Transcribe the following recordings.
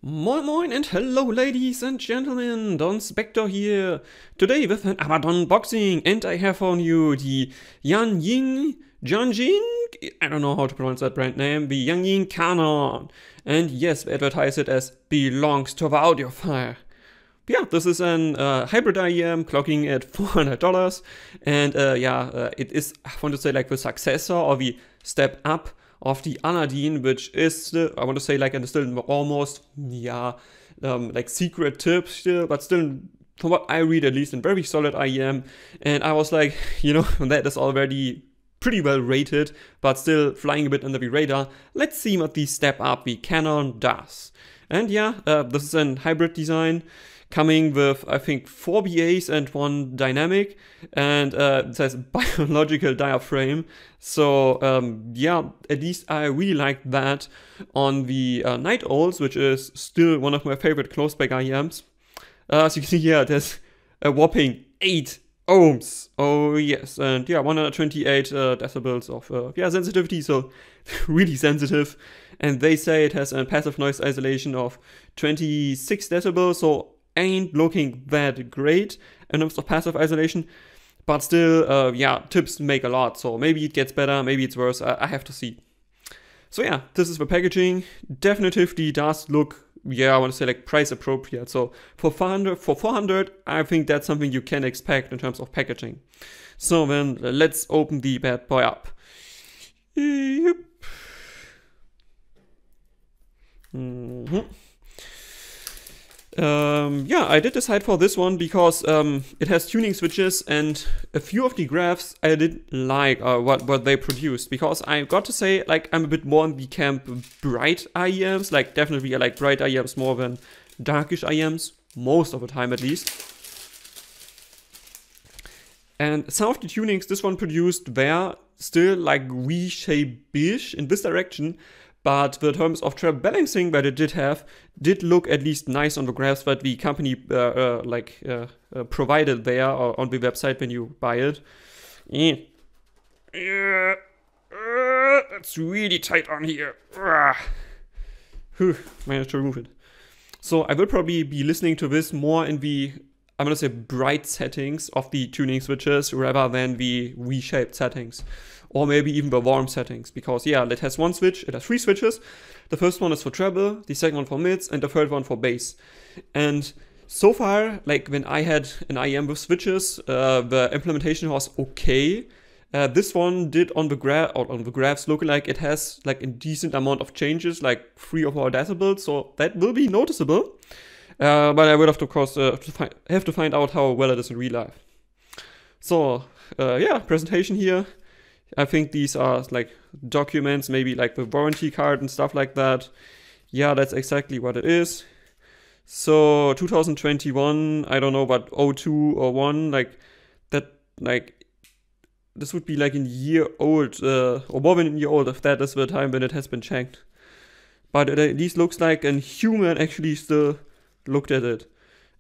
Moin Moin and hello ladies and gentlemen, Donspektor here. Today with another Donboxing, and I have on you the Yanyin, I don't know how to pronounce that brand name, the Yanyin Canon. And yes, we advertise it as belongs to the audiophile. Yeah, this is an hybrid IEM clocking at $400, and it is, I want to say, like the successor or the step up of the Aladdin, which is still, I want to say, like, and still almost, like secret tips still, but still, from what I read at least, in very solid IEM. And I was like, that is already pretty well rated, but still flying a bit under the radar. Let's see what the step up the Canon does. And this is a hybrid design, coming with, I think, 4 BAs and 1 dynamic, and it says biological diaphragm. So at least I really like that on the Night Owls, which is still one of my favorite close-back IEMs. As you can see here, there's a whopping 8 ohms. Oh yes, and 128 decibels of sensitivity, so really sensitive. And they say it has a passive noise isolation of 26 decibels, so ain't looking that great in terms of passive isolation, but still, tips make a lot, so maybe it gets better, maybe it's worse, I have to see. So yeah, this is the packaging. Definitively does look, I want to say, like, price appropriate. So for 400, I think that's something you can expect in terms of packaging. So then let's open the bad boy up. Yep. I did decide for this one because it has tuning switches, and a few of the graphs I didn't like what they produced, because I got to say, like, I'm a bit more in the camp bright IEMs. Like, definitely I like bright IEMs more than darkish IEMs, most of the time at least. And some of the tunings this one produced were still like V-shape-ish in this direction, but the terms of treble balancing that it did look at least nice on the graphs that the company provided there or on the website when you buy it. That's really tight on here. Managed to remove it. So I will probably be listening to this more in the, I'm gonna say, bright settings of the tuning switches rather than the V-shaped settings. Or maybe even the warm settings, because it has one switch, it has 3 switches. The first one is for treble, the second one for mids, and the third one for bass. And so far, like, when I had an IEM with switches, the implementation was okay. This one did on the graphs look like it has like a decent amount of changes, like 3 or 4 decibels, so that will be noticeable. But I will have to, of course, have to find out how well it is in real life. So presentation here. I think these are like documents, maybe like the warranty card and stuff like that. Yeah, that's exactly what it is. So 2021, I don't know, but 02 or 1, like that, like this would be like a year old, or more than a year old if that is the time when it has been checked. But it at least looks like a human actually still looked at it.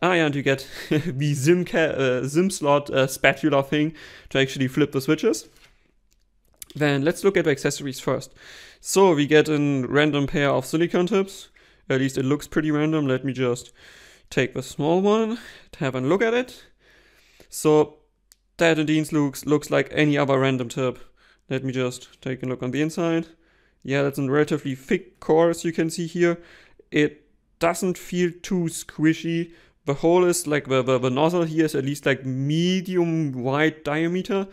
And you get the SIM slot spatula thing to actually flip the switches. Then let's look at the accessories first. So we get a random pair of silicone tips. At least it looks pretty random. Let me just take the small one to have a look at it. So that indeed looks like any other random tip. Let me just take a look on the inside. Yeah, that's a relatively thick core, as you can see here. It doesn't feel too squishy. The hole is like, the nozzle here is at least like medium wide diameter.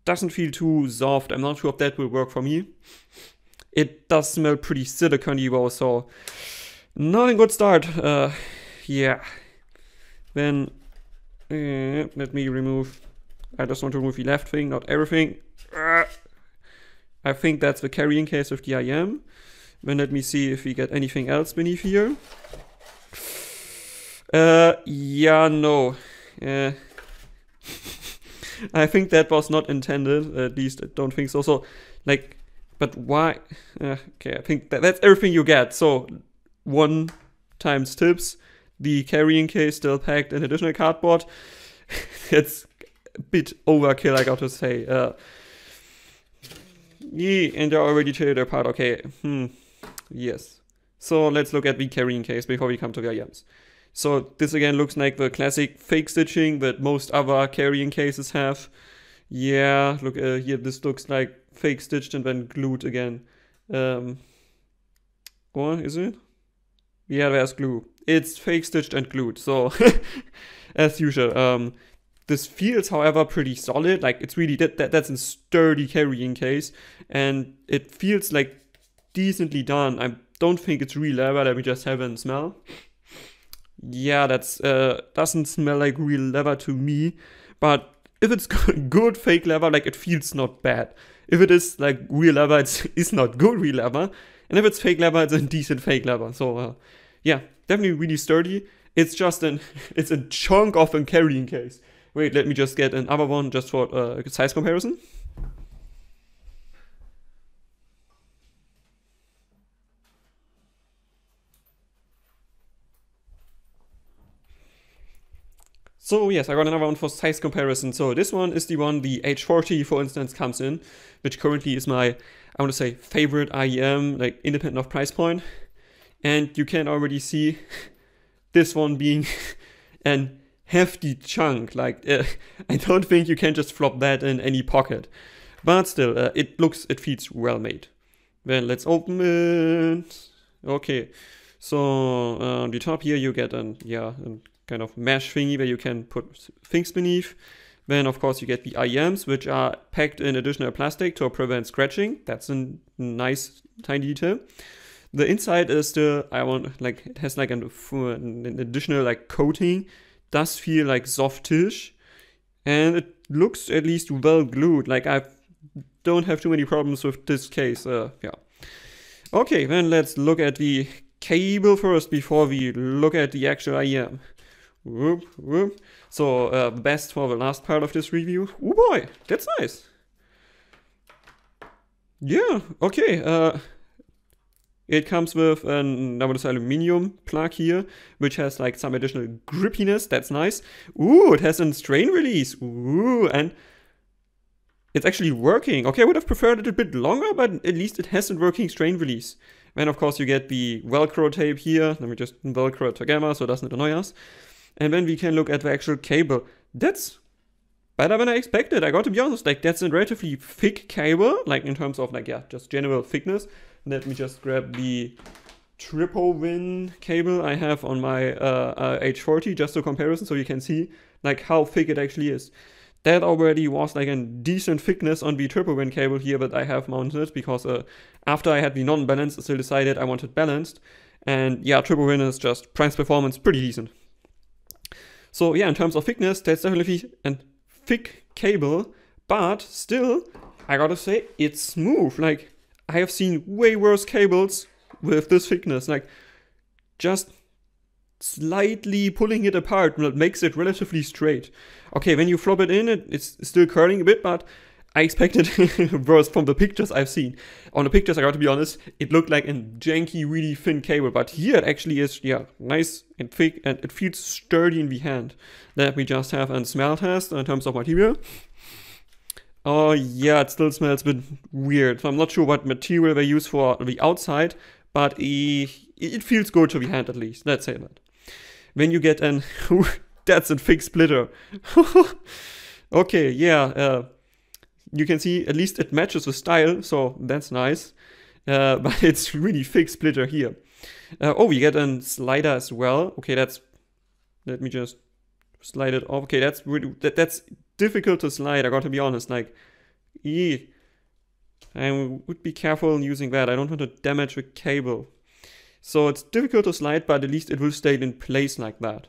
Doesn't feel too soft. I'm not sure if that will work for me. It does smell pretty silicone-y though, so not a good start. Then let me remove. I just want to remove the left thing, not everything. I think that's the carrying case of the IEM. Then let me see if we get anything else beneath here. No. I think that was not intended, at least I don't think so. So, like, but why? Okay, I think that's everything you get. So, 1 times tips, the carrying case still packed in additional cardboard. It's a bit overkill, I got to say. And they're already teared apart. Okay, yes. So let's look at the carrying case before we come to the IMs. So this again looks like the classic fake stitching that most other carrying cases have. Yeah, look here, this looks like fake stitched and then glued again. Or is it? Yeah, there's glue. It's fake stitched and glued, so as usual. This feels, however, pretty solid. Like it's really that's a sturdy carrying case, and it feels like decently done. I don't think it's real leather. Let me just have a smell. Yeah, that's doesn't smell like real leather to me. But if it's good fake leather, like it feels not bad. If it is like real leather, it's not good real leather. And if it's fake leather, it's a decent fake leather. So yeah, definitely really sturdy. It's just it's a chunk of a carrying case. Wait, let me just get another one just for size comparison. So yes, I got another one for size comparison. So this one is the one the H40, for instance, comes in, which currently is my, I want to say, favorite IEM, like independent of price point. And you can already see this one being an hefty chunk. Like I don't think you can just flop that in any pocket. But still, it feels well made. Then let's open it. Okay, so on the top here you get a kind of mesh thingy where you can put things beneath. Then of course you get the IEMs, which are packed in additional plastic to prevent scratching. That's a nice tiny detail. The inside is still, it has like an additional like coating. Does feel like softish, and it looks at least well glued. Like I don't have too many problems with this case. Yeah. Okay, then let's look at the cable first before we look at the actual IEM. Whoop, whoop. So best for the last part of this review. Oh boy, that's nice. Yeah, okay. It comes with an aluminum plug here, which has like some additional grippiness. That's nice. Ooh, it has a strain release. Ooh, and it's actually working. Okay, I would have preferred it a bit longer, but at least it has a working strain release. Then of course you get the Velcro tape here. Let me just Velcro it together so it doesn't annoy us. And then we can look at the actual cable. That's better than I expected. I got to be honest, like that's a relatively thick cable, like in terms of like, yeah, just general thickness. Let me just grab the triple win cable I have on my H40 just to comparison so you can see like how thick it actually is. That already was like a decent thickness on the triple win cable here that I have mounted because after I had the non-balanced, I still decided I wanted balanced. And yeah, triple win is just price performance pretty decent. So yeah, in terms of thickness, that's definitely a thick cable, but still, I gotta say, it's smooth. Like, I have seen way worse cables with this thickness. Like, just slightly pulling it apart makes it relatively straight. Okay, when you flop it in, it's still curling a bit, but I expected worse from the pictures I've seen. On the pictures, I got to be honest, it looked like a janky, really thin cable, but here it actually is, yeah, nice and thick, and it feels sturdy in the hand. Let me just have a smell test in terms of material. Oh yeah, it still smells a bit weird. So I'm not sure what material they use for the outside, but it feels good to the hand at least. Let's say that. When you get an... that's a thick splitter. Okay, yeah. You can see at least it matches the style, so that's nice. But it's really thick splitter here. Oh, we get a slider as well. Okay, that's... Let me just slide it off. Okay, that's really... That's difficult to slide, I gotta be honest. Like, I would be careful in using that. I don't want to damage the cable. So it's difficult to slide, but at least it will stay in place like that.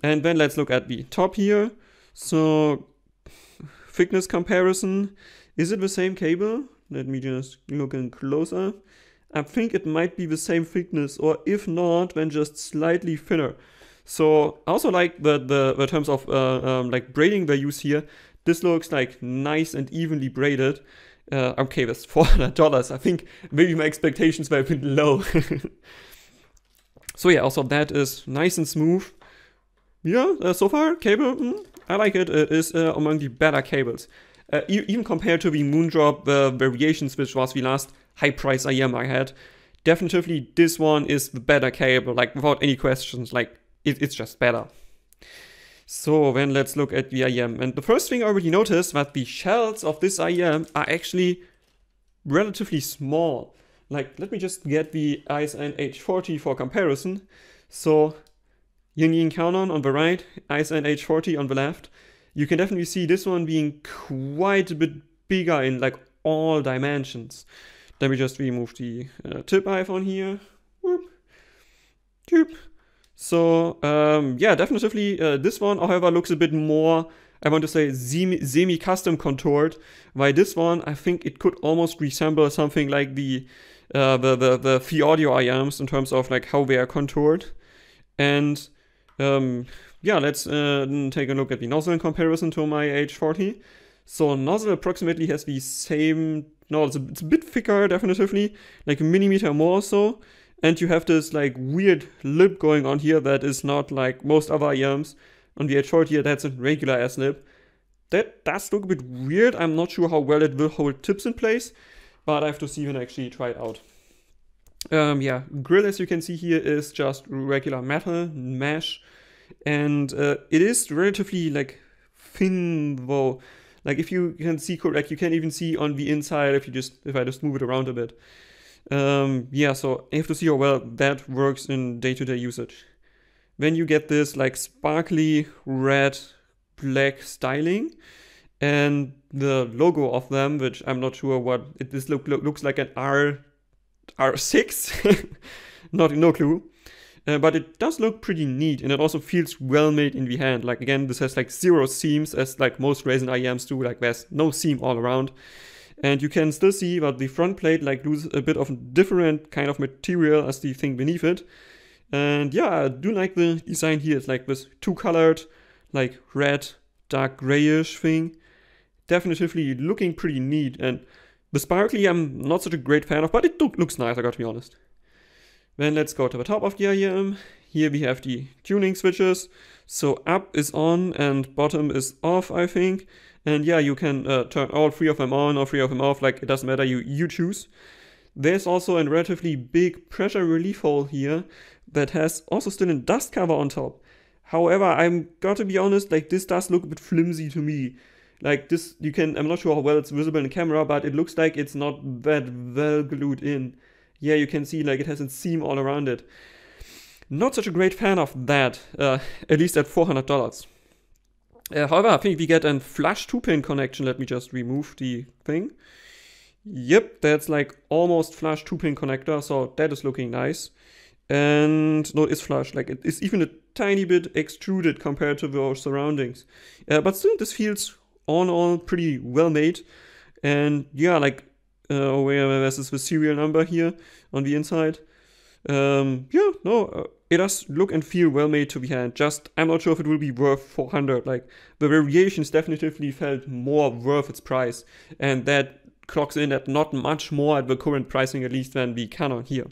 And then let's look at the top here. So, thickness comparison. Is it the same cable? Let me just look in closer. I think it might be the same thickness, or if not, then just slightly thinner. So I also like the terms of like braiding they use here. This looks like nice and evenly braided. Okay, that's $400. I think maybe my expectations were a bit low. So yeah, also that is nice and smooth. Yeah, so far, cable, I like it. It is among the better cables. Even compared to the Moondrop variations, which was the last high price IM I had. Definitively this one is the better cable, like without any questions, like it's just better. So then let's look at the IM. And the first thing I already noticed that the shells of this IM are actually relatively small. Like, let me just get the ISN H40 for comparison. So Yanyin Canon on the right, ISN H40 on the left. You can definitely see this one being quite a bit bigger in like all dimensions. Let me just remove the tip iPhone here. Whoop. Whoop. So yeah, definitively this one, however, looks a bit more, I want to say, semi-custom contoured. While this one, I think it could almost resemble something like the audio IMs in terms of like how they are contoured. And yeah, let's take a look at the nozzle in comparison to my H40. So nozzle approximately has the same, no, it's a bit thicker, definitively, like a millimeter more or so. And you have this like weird lip going on here that is not like most other IMs. On the H40 here, that's a regular ass lip. That does look a bit weird. I'm not sure how well it will hold tips in place, but I have to see when I actually try it out. Yeah, grill, as you can see here, is just regular metal mesh, and it is relatively like thin though. Like if you can see correct, you can even see on the inside if I just move it around a bit. Yeah, so I have to see how well that works in day-to-day usage. Then you get this like sparkly red black styling, and the logo of them, which I'm not sure what it is, looks like an R6. No clue. But it does look pretty neat, and it also feels well made in the hand. Like again, this has like 0 seams, as like most resin IMs do. Like there's no seam all around, and you can still see that the front plate like loses a bit of a different kind of material as the thing beneath it. And yeah, I do like the design here. It's like this two-colored, like red, dark grayish thing. Definitely looking pretty neat. And the sparkly I'm not such a great fan of, but it looks nice, I gotta be honest. Then let's go to the top of the IM. Here we have the tuning switches. So up is on and bottom is off, I think. And yeah, you can turn all 3 of them on or 3 of them off, like it doesn't matter, you choose. There's also a relatively big pressure relief hole here that has also still a dust cover on top. However, I'm gotta be honest, like this does look a bit flimsy to me. Like this, I'm not sure how well it's visible in the camera, but it looks like it's not that well glued in. Yeah, you can see like it has a seam all around it. Not such a great fan of that, at least at $400. However, I think we get a flush 2-pin connection. Let me just remove the thing. Yep, that's like almost flush 2-pin connector, so that is looking nice. And no, it is flush, like it is even a tiny bit extruded compared to the surroundings. But still, this feels all in all pretty well made. And yeah, like where is the serial number here on the inside? Yeah, no, it does look and feel well made to the hand. Just, I'm not sure if it will be worth 400. Like the variations definitely felt more worth its price, and that clocks in at not much more at the current pricing, at least, than the Canon here.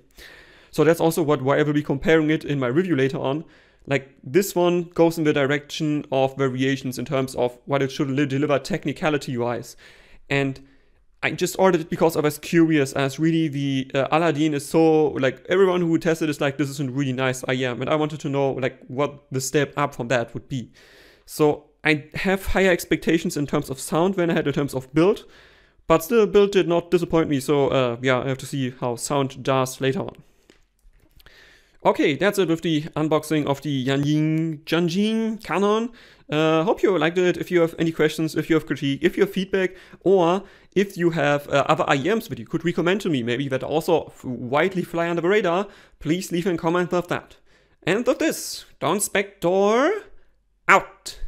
So that's also why I will be comparing it in my review later on. Like this one goes in the direction of variations in terms of what it should deliver technicality-wise. And I just ordered it because I was curious, as really the Aladdin is so, like everyone who tested is like, this is a really nice IM, and I wanted to know like what the step up from that would be. So I have higher expectations in terms of sound than I had in terms of build, but still build did not disappoint me. So yeah, I have to see how sound does later on. Okay, that's it with the unboxing of the Yanyin Canon. Hope you liked it. If you have any questions, if you have critique, if you have feedback, or if you have other IMs that you could recommend to me, maybe that also widely fly under the radar, please leave a comment of that. And with this, Donspektor out.